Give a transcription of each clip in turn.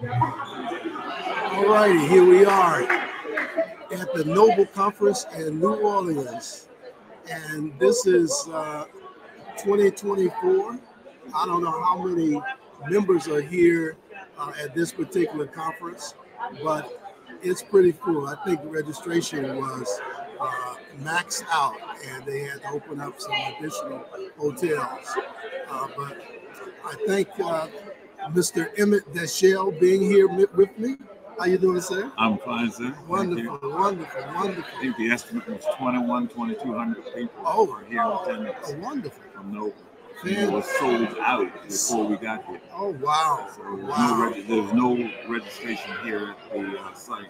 All righty, here we are at the Noble Conference in New Orleans, and this is 2024. I don't know how many members are here at this particular conference, but it's pretty full. I think the registration was maxed out, and they had to open up some additional hotels. But I thank Mr. Emmett McCord being here with me. How you doing, sir? I'm fine, sir. Wonderful, wonderful, wonderful. I think the estimate was 2,200 people over here in attendance. Oh, wonderful. From Noble. It was sold out before we got here. Oh, wow. So there's no registration here at the site.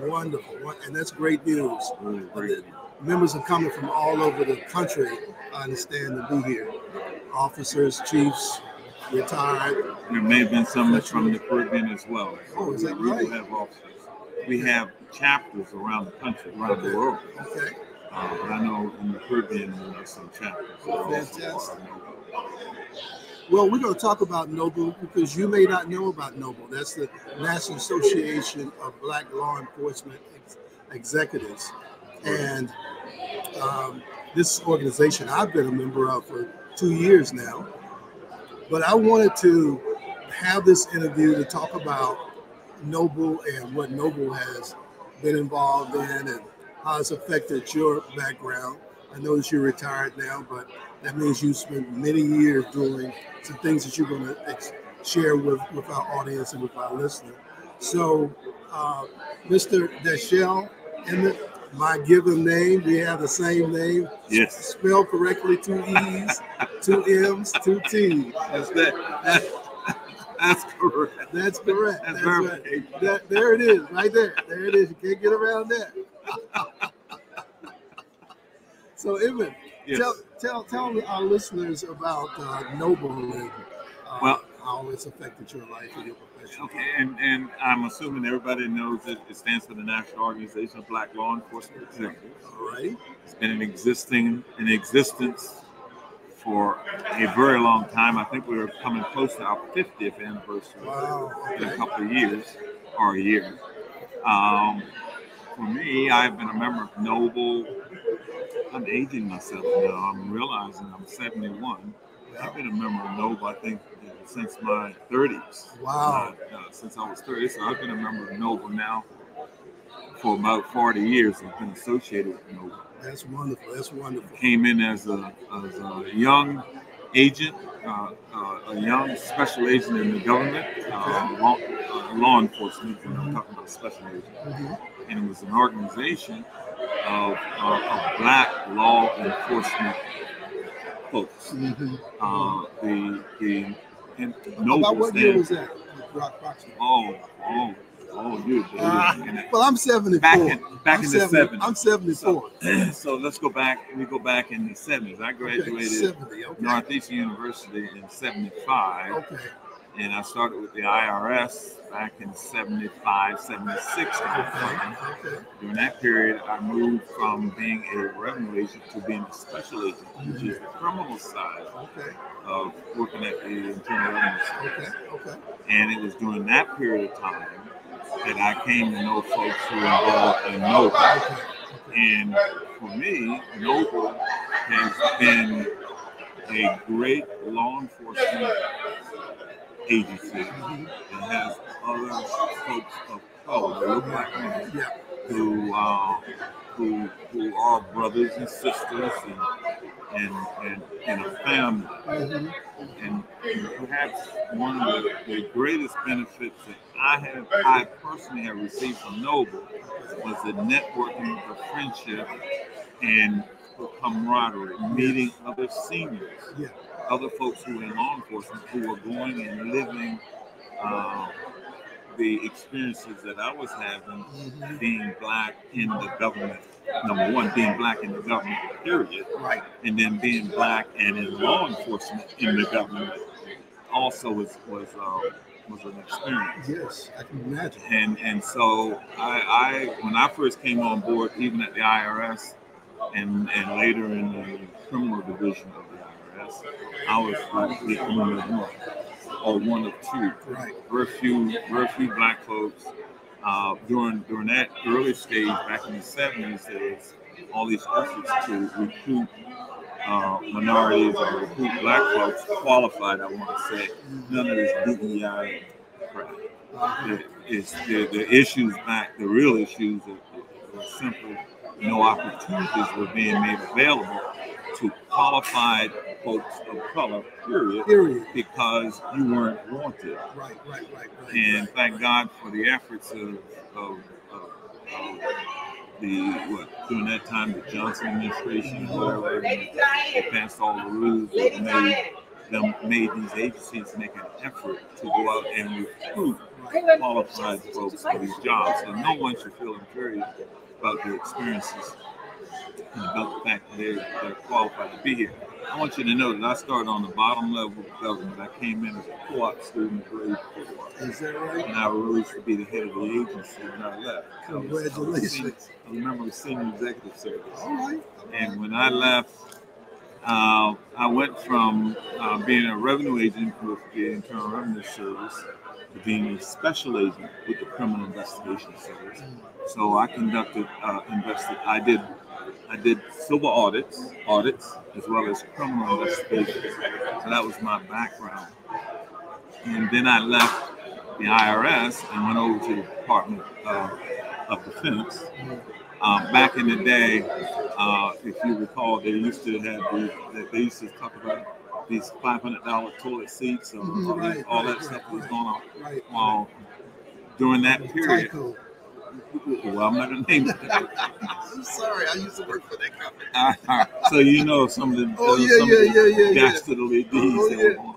Wonderful. And that's great news. Really great. Members are coming from all over the country, I understand, to be here. Officers, chiefs, retired. There may have been some from the Caribbean as well. Oh, is that right? We have officers. We have chapters around the country, around the world. Okay. But I know in the Caribbean there are some chapters. Fantastic. Well, we're going to talk about Noble because you may not know about Noble. That's the National Association of Black Law Enforcement Executives. And this organization I've been a member of for 2 years now. But I wanted to have this interview to talk about Noble and what Noble has been involved in and how it's affected your background. I know that you're retired now, but that means you spent many years doing some things that you're going to share with our audience and with our listeners. So, Mr. McCord, Emmett, my given name, we have the same name. Yes. Spelled correctly, 2 E's, 2 M's, 2 T's. That's correct. That's correct. That's right. There it is, right there. There it is. You can't get around that. So, Emmett, yes. tell our listeners about Noble and how it's affected your life and your profession. Okay, and I'm assuming everybody knows that it stands for the National Organization of Black Law Enforcement Executives. All right. It's been in existence for a very long time. I think we're coming close to our 50th anniversary in a couple of years or a year. For me, I've been a member of Noble. I'm aging myself now. I'm realizing I'm 71. I've been a member of Noble, I think, since my 30s. Wow. Since I was 30, so I've been a member of Noble now for about 40 years. I've been associated with Noble. That's wonderful. That's wonderful. Came in as a young agent, a young special agent in the government, law enforcement, when I'm talking about special agent. Mm-hmm. And it was an organization of black law enforcement folks. Mm-hmm. Noble what year was that? You. Well, I'm 74. Back in the 70s. I'm 74. So let's go back. We go back in the 70s. I graduated Northeastern University in 75. Okay. And I started with the IRS back in 75, 76. Okay. During that period, I moved from being a revenue agent to being a special agent, which is the criminal side of working at the Internal Revenue Service. Okay. And it was during that period of time that I came to know folks who were involved in Noble. And for me, Noble has been a great law enforcement agency that has other folks of color, look like me, who are brothers and sisters and a family. And perhaps one of the greatest benefits that I personally have received from Noble was the networking of friendship and camaraderie, meeting other seniors, other folks who are in law enforcement who are going and living the experiences that I was having being black in the government. Number one, being black in the government, period. Right. And then being black and in law enforcement in the government also was an experience. Yes, I can imagine. And so I when I first came on board, even at the IRS and later in the criminal division of the IRS, I was like the owner of one. or one of two. Right. Very few black folks. During that early stage back in the 70s, there was all these efforts to recruit minorities or recruit black folks qualified. I want to say none of this DEI crap. The issues back, the real issues were simply no opportunities were being made available to qualified folks of color, period. Because you weren't wanted. Right. And thank God for the efforts of during that time, the Johnson administration, whatever, they passed all the rules that made these agencies make an effort to go out and recruit qualified folks for these jobs. So no one should feel inferior about their experiences and about the fact that they're qualified to be here. I want you to know that I started on the bottom level of government. I came in as a co-op student grade 4. Is that right? And I rose to be the head of the agency when I left. Congratulations. I remember senior executive service. All right. And when I left, I went from being a revenue agent with the Internal Revenue Service to being a special agent with the Criminal Investigation Service. So I conducted, I did civil audits as well as criminal investigations. So that was my background. And then I left the IRS and went over to the Department of Defense. Back in the day, if you recall, they used to talk about these $500 toilet seats or all that stuff was going on. Well, during that period, well, I'm not going to name it. I'm sorry, I used to work for that company. So you know some of the dastardly deeds that were on.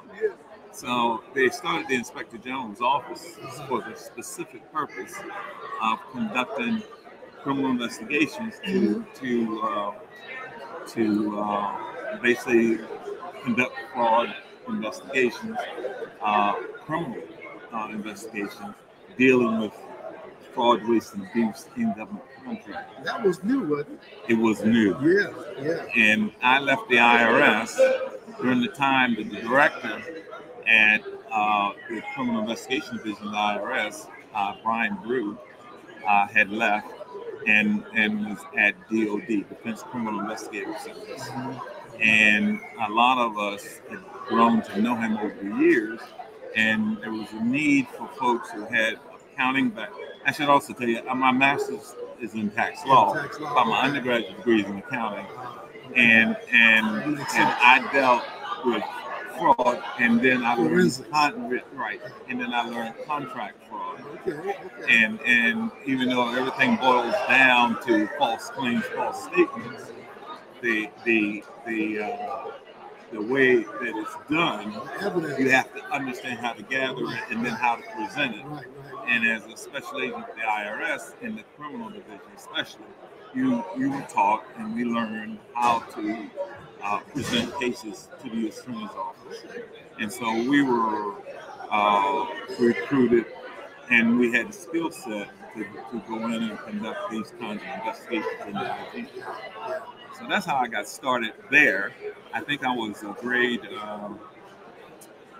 So they started the Inspector General's office for the specific purpose of conducting criminal investigations to basically conduct fraud investigations, criminal investigations, dealing with fraud, waste, and abuse in government contracts. That was new, wasn't it? It was new. Yeah. And I left the IRS during the time that the director at the Criminal Investigation Division of the IRS, Brian Brew, had left and was at DOD, Defense Criminal Investigative Service. And a lot of us had grown to know him over the years, and there was a need for folks who had accounting background. I should also tell you, my master's is in tax law, but my undergraduate degree is in accounting, and I dealt with fraud, and then I learned contract fraud. And even though everything boils down to false claims, false statements, the way that it's done, you have to understand how to gather it and then how to present it. And as a special agent of the IRS in the criminal division especially, you were taught and we learned how to present cases to the attorney's office. And so we were recruited and we had the skill set to go in and conduct these kinds of investigations in the IG. So that's how I got started there. I think I was a grade,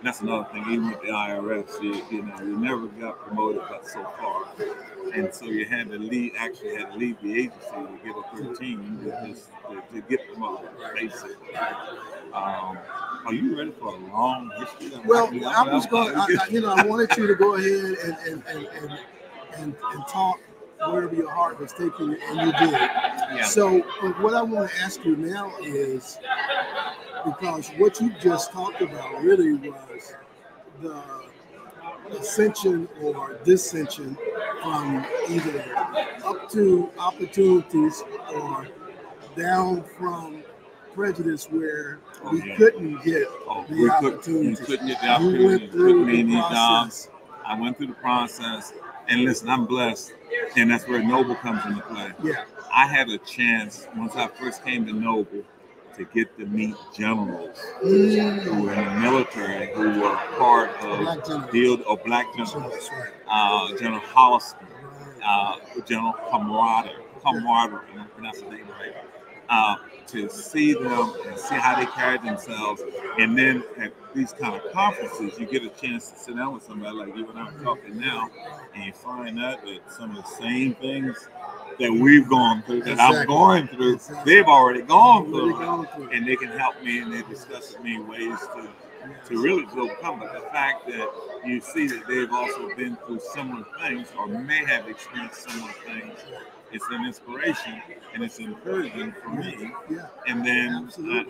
that's another thing, even with the IRS, you never got promoted but so far. And so you had to leave the agency to get a 13 to get promoted, basically. Are you ready for a long history? Well, I was going, I wanted you to go ahead and talk wherever your heart was taking you, and you did. Yeah. So what I want to ask you now is, because what you just talked about really was the ascension or dissension from either up to opportunities or down from prejudice where we couldn't get the opportunities. You couldn't get the opportunity. You went through the process. I went through the process. And listen, I'm blessed. And that's where Noble comes into play. Yeah. I had a chance, once I first came to Noble, to get to meet generals who were in the military, who were part of black generals. General Hollister, General Camarader, I don't pronounce the name right. to see them and see how they carry themselves. And then at these kind of conferences, you get a chance to sit down with somebody like you and I'm talking now, and you find out that some of the same things that we've gone through, that I'm going through, they've already gone through, and they can help me, and they discuss with me ways to really overcome. But the fact that you see that they've also been through similar things or may have experienced similar things, it's an inspiration and it's encouraging for me. And then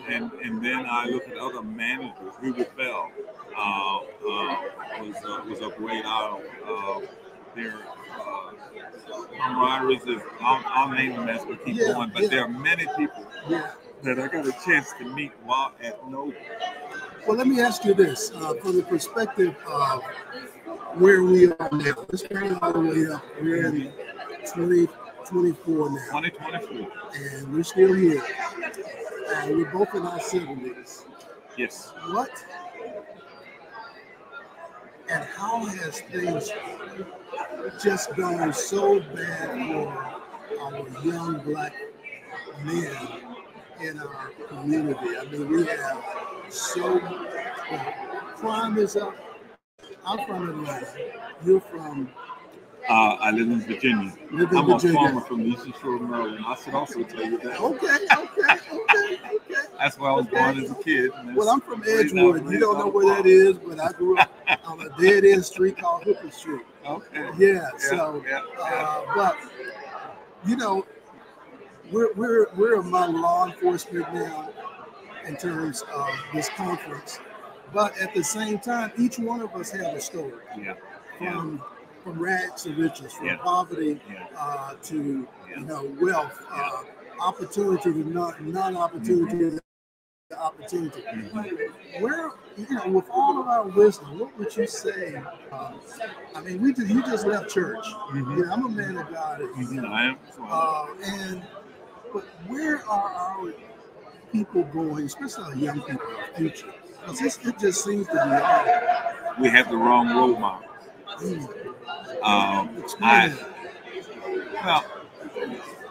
and then I look at other managers. Hubert Bell was a great idol. Their camaraderie is, I'll name them as we keep going, but there are many people that I got a chance to meet while at Noble. Well, let me ask you this, from the perspective of where we are now. Let's bring it all the way up. We're in 2024 now. 2024. And we're still here. And we're both in our 70s. Yes. What and how has things just gone so bad for our young black men in our community? I mean, we have crime is up. I'm from Atlanta. You're from? I live in Virginia. I'm a farmer from the Eastern Shore of Maryland. I should also tell you that. Okay. That's where I was born as a kid. Well, I'm from Edgewood. You don't know where that is, but I grew up on a dead-end street called Hooker Street. Okay. But you know, we're among law enforcement now in terms of this conference, but at the same time, each one of us have a story. From rags to riches, from poverty to wealth, opportunity to non-opportunity to opportunity. Where with all of our wisdom, what would you say? I mean, you just left church. I'm a man of God. I am. But where are our people going, especially our young people, our future? Because it just seems to be hard. We have the wrong role model.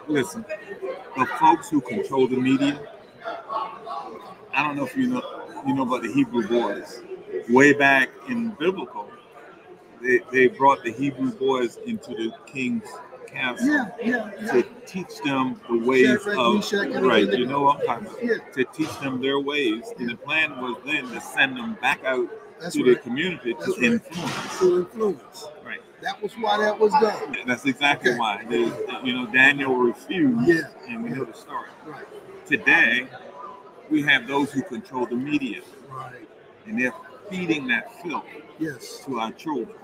Listen, the folks who control the media, I don't know if you know about the Hebrew boys. Way back in biblical, they brought the Hebrew boys into the king's castle to teach them the ways of right. You know what I'm talking about? To teach them their ways, and the plan was then to send them back out to the community to influence. Right. That was why that was done. That's exactly why. Daniel refused, and we know the story. Right. Today, we have those who control the media, and they're feeding that filth to our children.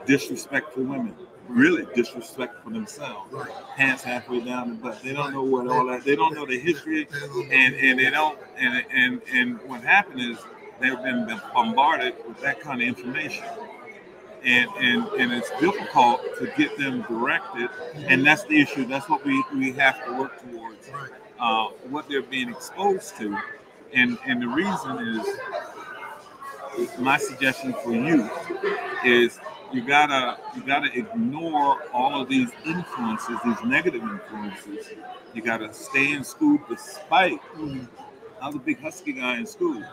Disrespect for women, really disrespect for themselves. Pants halfway down the butt. They don't know what all that. They don't know the history, and they don't. And what happened is they've been bombarded with that kind of information. And it's difficult to get them directed, and that's the issue. That's what we have to work towards. What they're being exposed to, and the reason is, my suggestion for you is you gotta ignore all of these influences, these negative influences. You gotta stay in school despite. I was a big Husky guy in school.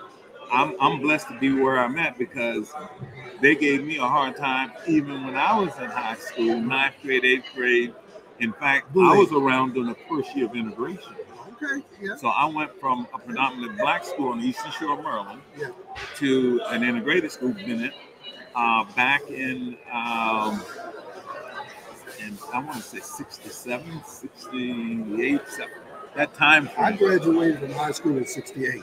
I'm blessed to be where I'm at because they gave me a hard time even when I was in high school, 9th grade, 8th grade. In fact, I was around during the first year of integration. So I went from a predominantly black school on the Eastern Shore of Maryland to an integrated school, Bennett, back in I want to say 67, 68, that time frame. I graduated from high school in 68.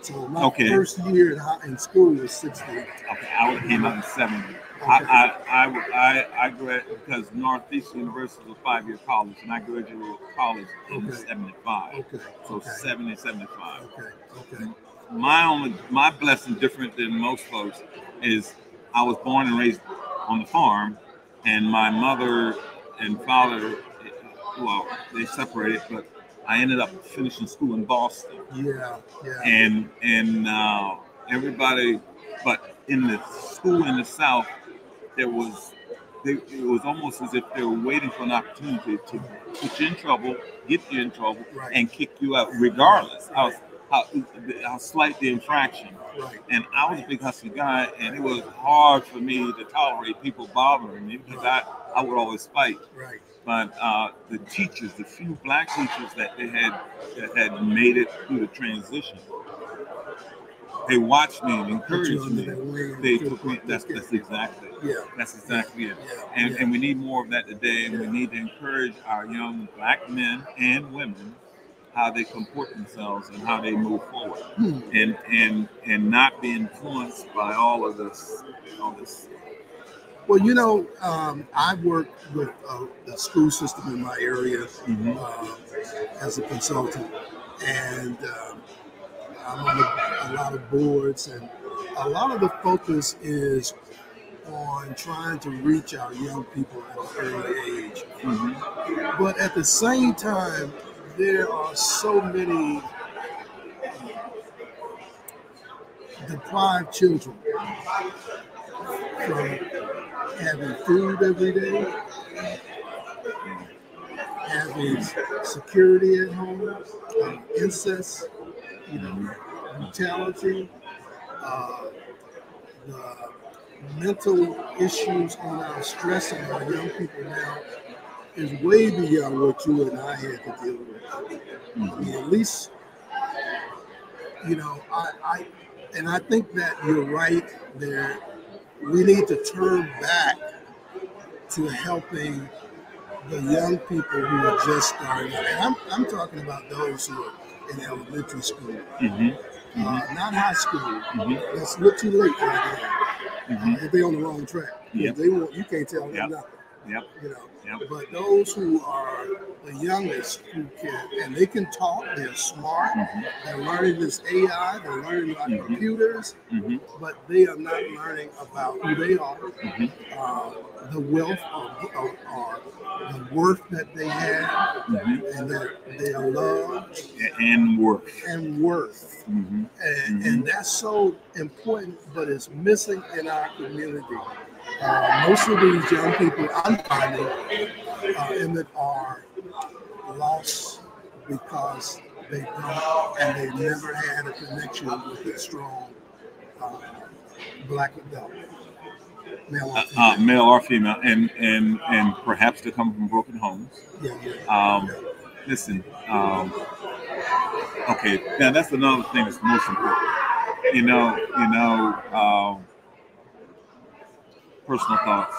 So my first year in school was 68. Okay, I would have came out in 70. I graduated because Northeast University was a 5-year college, and I graduated college in 75. So 70, 75. My blessing, different than most folks, is I was born and raised on the farm, and my mother and father, well, they separated, but I ended up finishing school in Boston. And everybody, but in the school in the South, there was it was almost as if they were waiting for an opportunity to put you in trouble, get you in trouble, Right. and kick you out, regardless how slight the infraction. Right. And I was a big husky guy, and it was hard for me to tolerate people bothering me because I would always fight. Right. But the teachers, the few black teachers that had made it through the transition, they watched me and encouraged me. They took me. That's exactly. Yeah. That's exactly it. Yeah. And we need more of that today. And we need to encourage our young black men and women how they comport themselves and how they move forward, and not be influenced by all this. Well, you know, I've worked with the school system in my area as a consultant, and I'm on a lot of boards, and a lot of the focus is on trying to reach our young people at an early age. But at the same time, there are so many deprived children from having food every day, having security at home, incest, brutality, the mental issues on our stress on our young people now is way beyond what you and I had to deal with. I mean, at least, you know, I think that you're right there. We need to turn back to helping the young people who are just starting out. And I'm talking about those who are in elementary school, not high school. That's a little too late right now. If they're on the wrong track, they won't. You can't tell them nothing. You know, but those who are the youngest, who can, and they can talk, they're smart, they're learning this AI, they're learning about computers, but they are not learning about who they are, the wealth or the worth that they have, and their love and worth. And that's so important, but it's missing in our community. Most of these young people I'm finding Emmett are lost because they don't, and they never had a connection with a strong black adult, male or female, and perhaps they come from broken homes. Listen, okay, now that's another thing that's most important. Personal thoughts.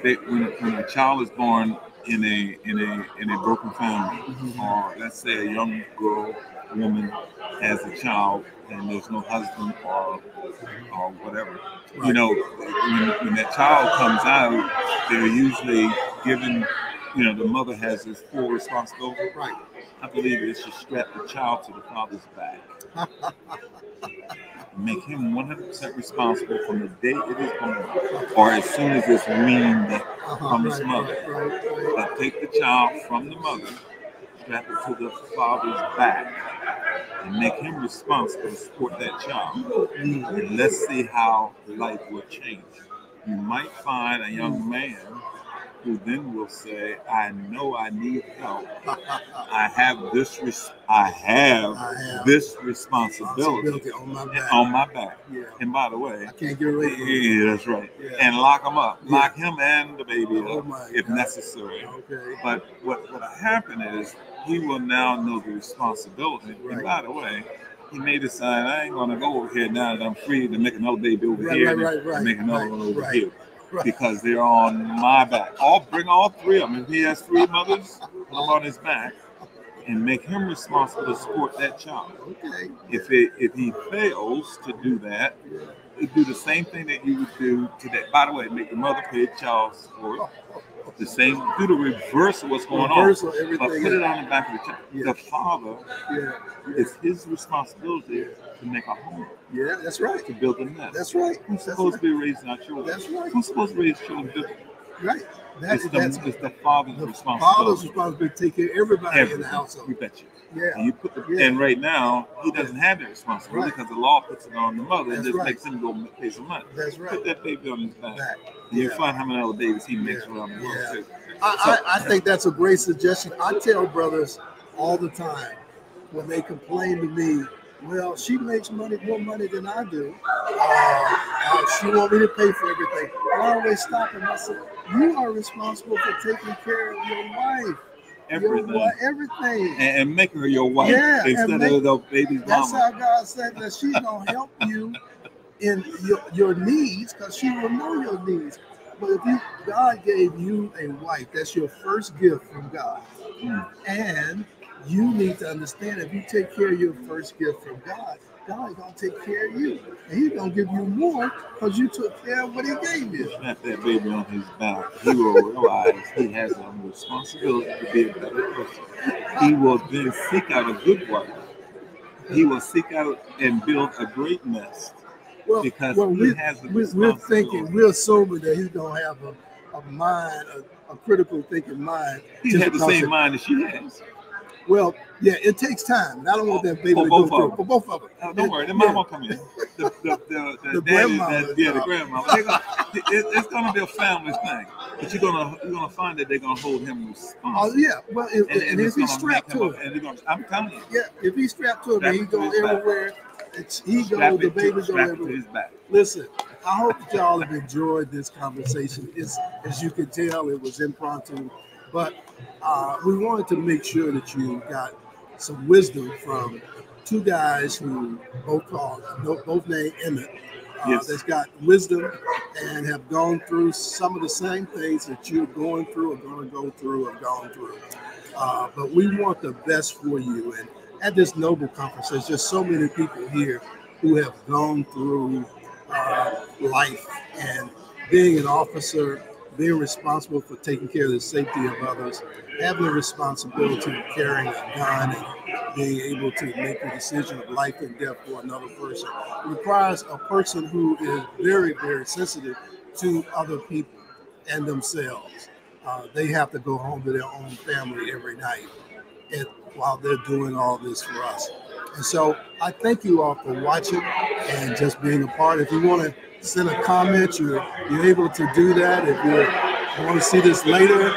When a child is born in a broken family, or let's say a young girl, woman has a child and there's no husband or whatever, when that child comes out, they're usually given, the mother has this full responsibility. Right. I believe it should strap the child to the father's back. Make him 100% responsible from the day it is born, or as soon as it's weaned from his mother. But take the child from the mother, strap it to the father's back, and make him responsible to support that child. And let's see how life will change. You might find a young man who then will say, I know I need help. I have this responsibility on my back. Yeah. And by the way, I can't get away from it. That's right. Yeah. And lock him up. Yeah. Lock him and the baby up if necessary. Okay. But what'll happen is he will now know the responsibility. Right. And by the way, he may decide, I ain't going to go over here now that I'm free to make another baby over here and make another one over here. Right. Because they're on my back. Bring all three of them. If he has three mothers, put them on his back and make him responsible to support that child. Okay. If he fails to do that, do the same thing that you would do to that. By the way, make the mother pay child support. The same, do the reverse of what's going on, but put it on the back of the child. Yeah. The father, it's his responsibility to make a home. Yeah, that's right. To build a nest. That's right. Who's supposed to be raising our children? That's right. Who's supposed to raise children? Right. It's the father's responsibility. Father's responsibility to take care of everybody in the household. You bet you. Yeah. And you put and right now he doesn't have that responsibility because the law puts it on the mother and just makes him go pay some money. That's right. Put that baby on his back. And you find how many other babies he makes around the world too. I think that's a great suggestion. I tell brothers all the time when they complain to me, well, she makes more money than I do. She want me to pay for everything. I always stop and I say, you are responsible for taking care of your wife. Everything. And make her your wife instead of the baby's mama. That's how God said that she's going to help you in your needs because she will know your needs. But if God gave you a wife, that's your first gift from God. And you need to understand if you take care of your first gift from God, God is going to take care of you. And He's going to give you more because you took care of what He gave you. Snap that baby on his back. He will realize he has a responsibility to be a better person. He will then seek out a good wife. He will seek out and build a great nest. Because he has the responsibility. We're thinking, we're assuming that he's going to have a mind, a critical thinking mind. He has the same mind as she has. Well, yeah, it takes time. And I don't want that baby to go through. For both of them. Oh, don't worry, the mama will come in. The grandmama. The grandmama. It's going to be a family thing. But you're gonna find that they're going to hold him responsible. Oh, yeah. Well, and if he's strapped to it. I'm telling you. Yeah, if he's strapped to it, and he goes everywhere. The baby goes everywhere. Listen, I hope that y'all have enjoyed this conversation. As you can tell, it was impromptu. But we wanted to make sure that you got some wisdom from two guys who both named Emmett. That's got wisdom and have gone through some of the same things that you're going through, or going to go through, or gone through. But we want the best for you. And at this Noble Conference, there's just so many people here who have gone through life and being an officer, being responsible for taking care of the safety of others, having the responsibility of carrying a gun and being able to make the decision of life and death for another person. It requires a person who is very, very sensitive to other people and themselves. They have to go home to their own family every night while they're doing all this for us. And so I thank you all for watching and just being a part. If you want to send a comment, you're able to do that. If you want to see this later,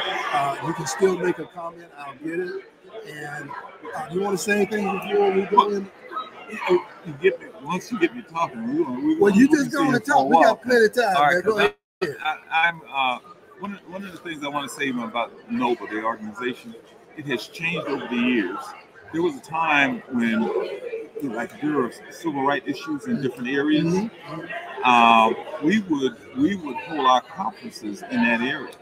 you can still make a comment. I'll get it. And you want to say anything before we go in? Once you get me talking, you just going to talk. We got plenty of time. All right, go ahead. I'm one of the things I want to say about Noble, the organization, it has changed over the years. There was a time when, there were civil rights issues in different areas. Mm-hmm. We would hold our conferences in that area.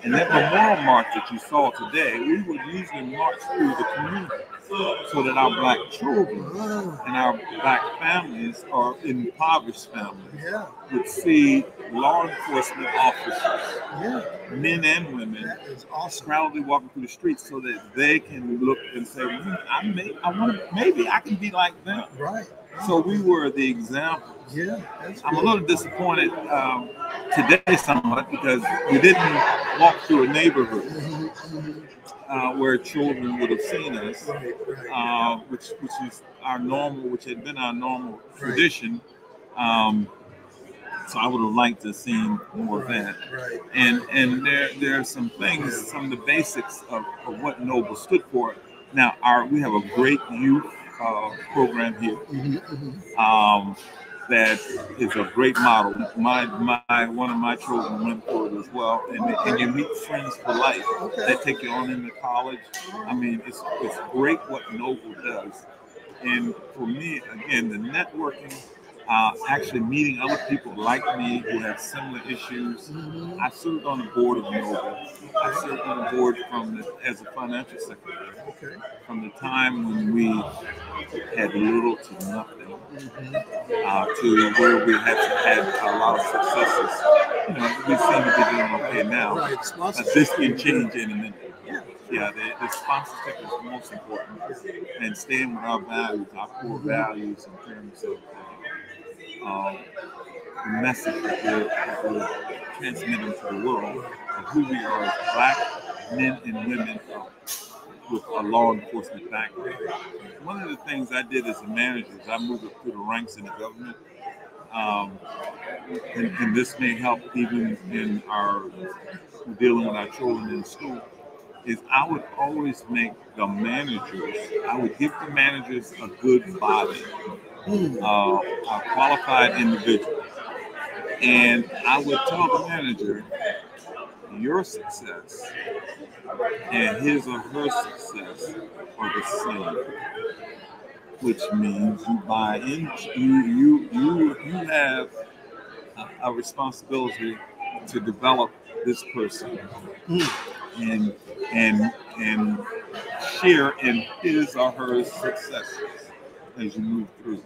And that memorial march that you saw today, we would usually march through the community so that our black children and our black families, or impoverished families, would see law enforcement officers, men and women, proudly walking through the streets so that they can look and say, maybe I can be like them. Right. So we were the example. Yeah, I'm a little disappointed today somewhat because we didn't walk through a neighborhood where children would have seen us, which is our normal, which had been our normal tradition. So I would have liked to have seen more of that. Right. And there are some things, some of the basics of what Noble stood for. Now we have a great youth program here. That is a great model. One of my children went for it as well, and you meet friends for life that take you on into college. I mean, it's great what Noble does, and for me, again, the networking, actually meeting other people like me who have similar issues. I served on the board of Noble. I served on the board as a financial secretary from the time when we had little to nothing to where we had a lot of successes. We seem to be doing okay now. But this can change in a minute. Yeah, the sponsorship is the most important, and staying with our values, our core values in terms of the message that we're transmitting to the world of who we are as Black men and women with a law enforcement background. One of the things I did as a manager is I moved up through the ranks in the government. And this may help even in our dealing with our children in school, is I would always make the managers, I would give the managers a good body, a qualified individual. And I would tell the manager, your success and his or her success are the same. Which means you buy into, you have a responsibility to develop this person and share in his or her successes as you move through.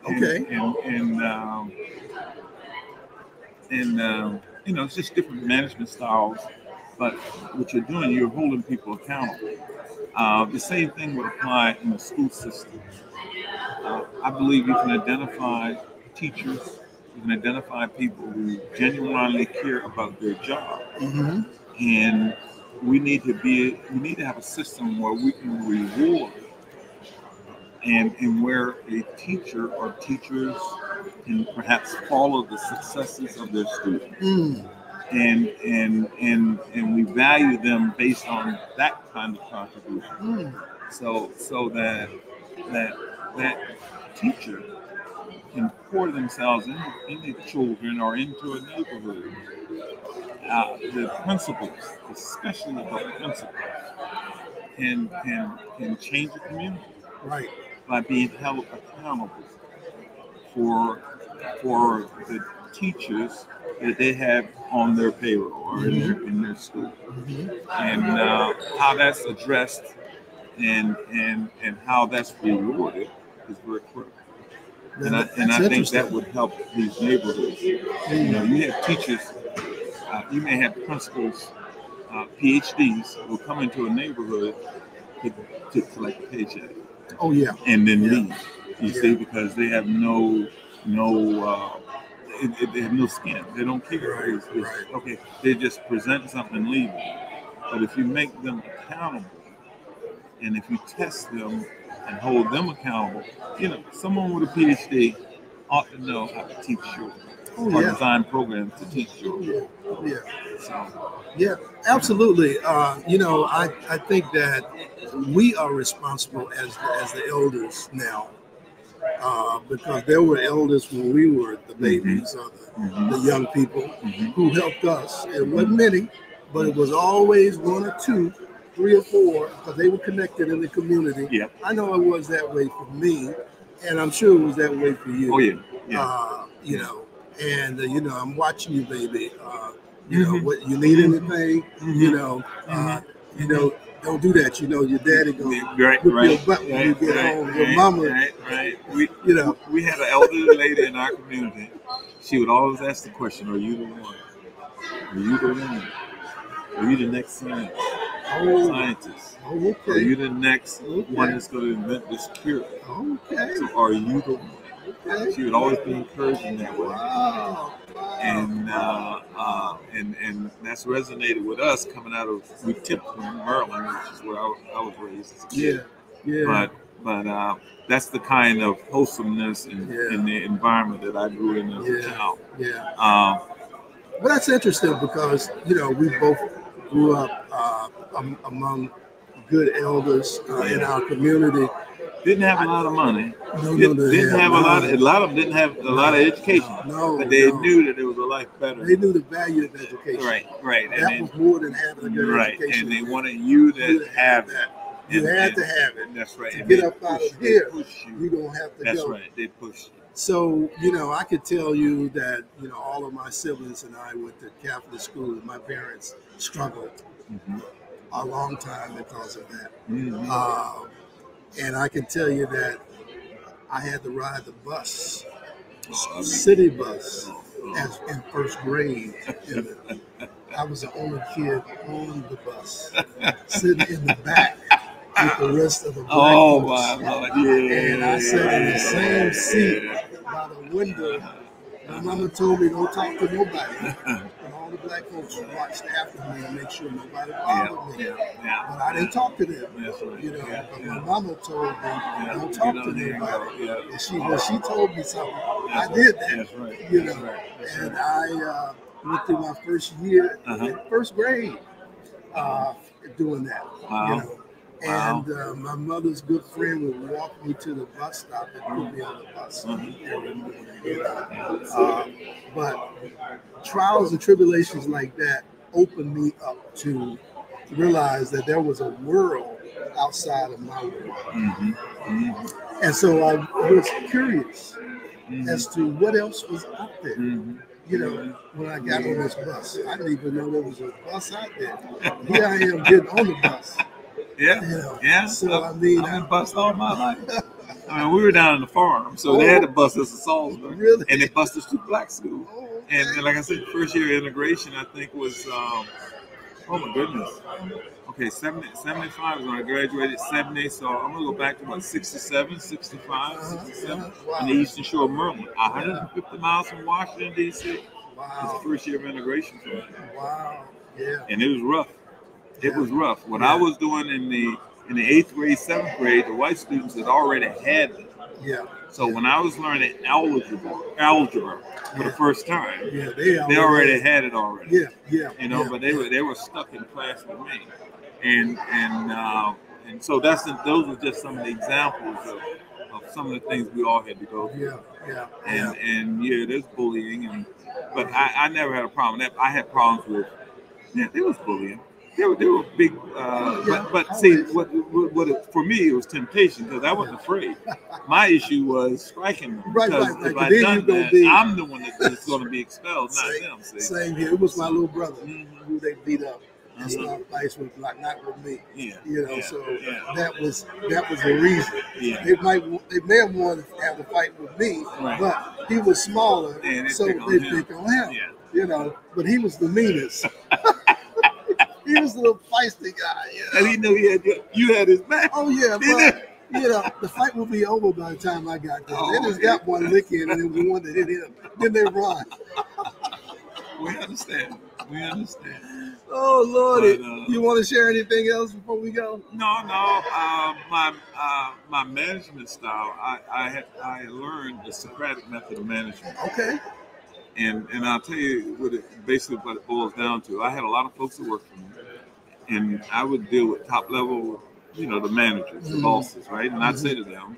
Okay. And it's just different management styles, but what you're doing, you're holding people accountable. The same thing would apply in the school system. I believe you can identify teachers, you can identify people who genuinely care about their job, and we need to have a system where we can reward and where a teacher or teachers can perhaps follow the successes of their students. And we value them based on that kind of contribution. So that teacher can pour themselves into children or into a neighborhood. The principals, especially the principals, can change the community, right, by being held accountable for the teachers that they have on their payroll or in their school, and how that's addressed and how that's rewarded is very critical. And I think that would help these neighborhoods. You have teachers, you may have principals, PhDs who come into a neighborhood to collect a paycheck. Oh yeah, and then leave. You see, because they have no they have no skin. They don't care. Right. Okay, they just present something and leave. But if you make them accountable, and if you test them and hold them accountable, someone with a PhD ought to know how to teach children or design programs to teach children. Yeah, absolutely. I think that we are responsible as the elders now, because there were elders when we were the babies or the young people who helped us. It wasn't many, but it was always one or two, 3 or 4, because they were connected in the community. Yeah. I know it was that way for me, and I'm sure it was that way for you. Oh yeah. I'm watching you, baby. What you need anything? Don't do that. Your daddy gonna whip your butt when you get home. Your mama. Right. We had an elderly lady in our community. She would always ask the question, "Are you the one? Are you the one? Are you the next scientist? Oh, okay. Are you the next one that's going to invent this cure? Okay. So are you the one?" Okay. She would always be encouraging that way. Wow. And that's resonated with us coming out of Tipton, Maryland, which is where I was raised as a kid. Yeah. But that's the kind of wholesomeness in the environment that I grew in as a child. Yeah. Well, that's interesting because we both grew up among good elders in our community. Didn't have a lot of money. Didn't have a lot of them didn't have a lot of education. But they knew that there was a life better. They knew the value of education. Right. That was more than having a good education. And they wanted you to have that. You had to have it. That's right. To get up out of here, you're going to have to go. That's right. They push you. So, I could tell you that, all of my siblings and I went to Catholic school. My parents struggled a long time because of that. And I can tell you that I had to ride the bus, city bus, as in first grade. I was the only kid on the bus, sitting in the back with the rest of the black folks. My Lord. Yeah. And I sat in the same seat by the window My mama told me don't talk to nobody. And all the black folks watched after me and make sure nobody bothered me. But I didn't talk to them. That's right. You know, but my mama told me don't talk to nobody. And when she told me something, I did that. That's right. You know, and I went through my first year, first grade, doing that. Wow. You know. And my mother's good friend would walk me to the bus stop and put me on the bus every morning. You know? But trials and tribulations like that opened me up to realize that there was a world outside of my world. And so I was curious as to what else was out there. You know, when I got on this bus, I didn't even know there was a bus out there. Here I am getting on the bus. Yeah, you know? yeah. So I mean, I've been bused all my life. I mean, we were down in the farm, so they had to bus us to Salisbury, and they bused us to black school. And like I said, first year of integration, I think was, oh my goodness. Okay, 75 is when I graduated, 70, so I'm going to go back to about 67, 65, 67, on the Eastern Shore of Maryland. 150 miles from Washington, D.C. Wow. It was the first year of integration for me. Wow, yeah. And it was rough. It was rough. What I was doing in the 8th grade, 7th grade, the white students had already had it. Yeah. So when I was learning algebra for the first time, they already had it already. Yeah. You know, but they were stuck in class with me, and so those are just some of the examples of some of the things we all had to go through. And there's bullying, but I never had a problem with that. I had problems with there was bullying. They were big, but see, what for me it was temptation because I wasn't afraid. My issue was striking them because if I done that, I'm the one that's going to be expelled, not them. See? Same here. It was my little brother who they beat up and started fights with, not with me. You know, so that was the reason. They may have wanted to have the fight with me, but he was smaller, so they picked on him. You know, but he was the meanest. He was a little feisty guy, you know? And he knew you had his back. Oh yeah, but you know, the fight will be over by the time I got there. They just got one lick in, and it was one that hit him. Then they run. We understand. Oh Lordy, you want to share anything else before we go? No. My management style, I learned the Socratic method of management. Okay. And I'll tell you what it boils down to. I had a lot of folks that worked for me, and I would deal with top level, the managers, the bosses, right? And I'd say to them,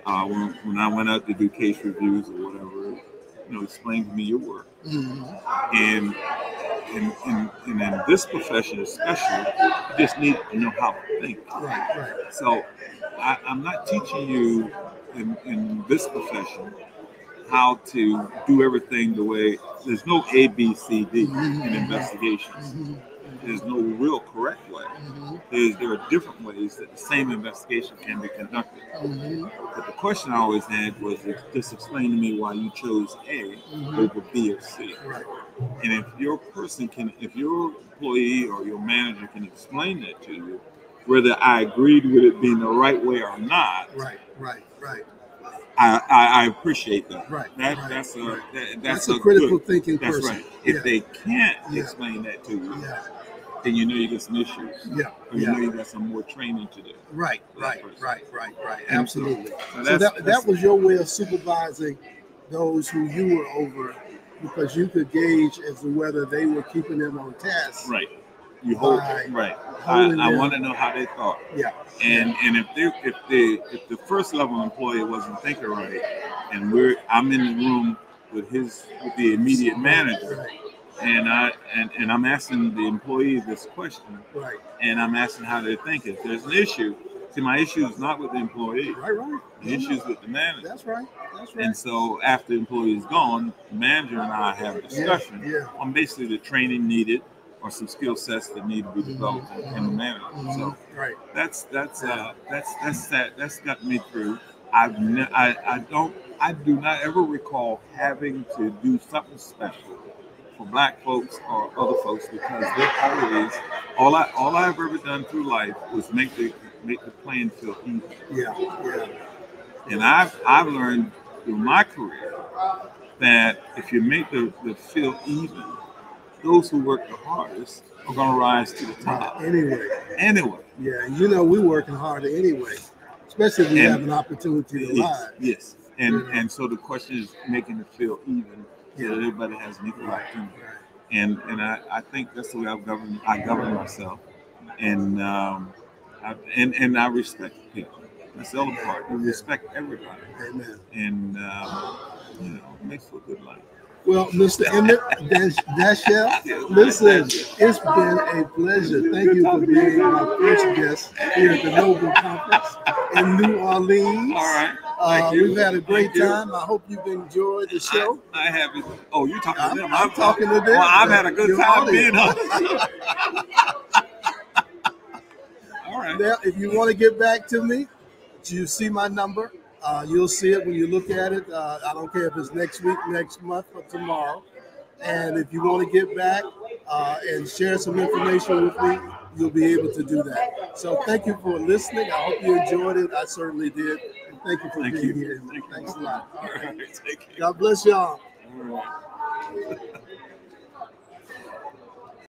when I went out to do case reviews or whatever, explain to me your work. And in this profession especially, you just need to know how to think. Right. So I'm not teaching you in this profession how to do everything the way. There's no A, B, C, D in investigations. There's no real correct way. There are different ways that the same investigation can be conducted. But the question I always had was, just explain to me why you chose A over B or C. Right. And if your employee or your manager can explain that to you, whether I agreed with it being the right way or not. Right. I appreciate that. Right. That's a critical thinking person. That's right. If they can't explain that to you, then you know you got some issues. Or you know you got some more training to do. Right. Absolutely. So that was your way of supervising those who you were over, because you could gauge as to whether they were keeping them on task. Right. You hold right. I want to know how they thought. And if the first level employee wasn't thinking right, and I'm in the room with the immediate manager, and I'm asking the employee this question, and I'm asking how they're thinking. If there's an issue, see, my issue is not with the employee. Right. The issue is with the manager. That's right. And so after the employee is gone, the manager and I have a discussion on basically the training needed, or some skill sets that need to be developed in the manager. So that's got me through. I do not ever recall having to do something special for black folks or other folks, because they're always all I've ever done through life was make the playing field even. And I've learned through my career that if you make the field even, those who work the hardest are going to rise to the top. Anyway. Yeah, you know we're working harder anyway, especially if we have an opportunity to rise. Yes. And so the question is making the field even so that everybody has an equal opportunity. And I think that's the way I govern myself, and I respect people. That's the other part. You respect everybody. Amen. And it makes for a good life. Well, Mr. Emmett Dashell, listen, it's been a pleasure. Thank you for being our first guest here at the Noble Conference in New Orleans. All right. Thank you. We've had a great time. I hope you've enjoyed the show. I have. Oh, you're talking to them. I'm talking to them. Well, I've had a good time being on the show. All right. Now, if you want to get back to me, you see my number. You'll see it when you look at it. I don't care if it's next week, next month, or tomorrow. And if you want to get back and share some information with me, you'll be able to do that. So thank you for listening. I hope you enjoyed it. I certainly did. And thank you for being here. Thanks a lot. All right. God bless y'all. All right.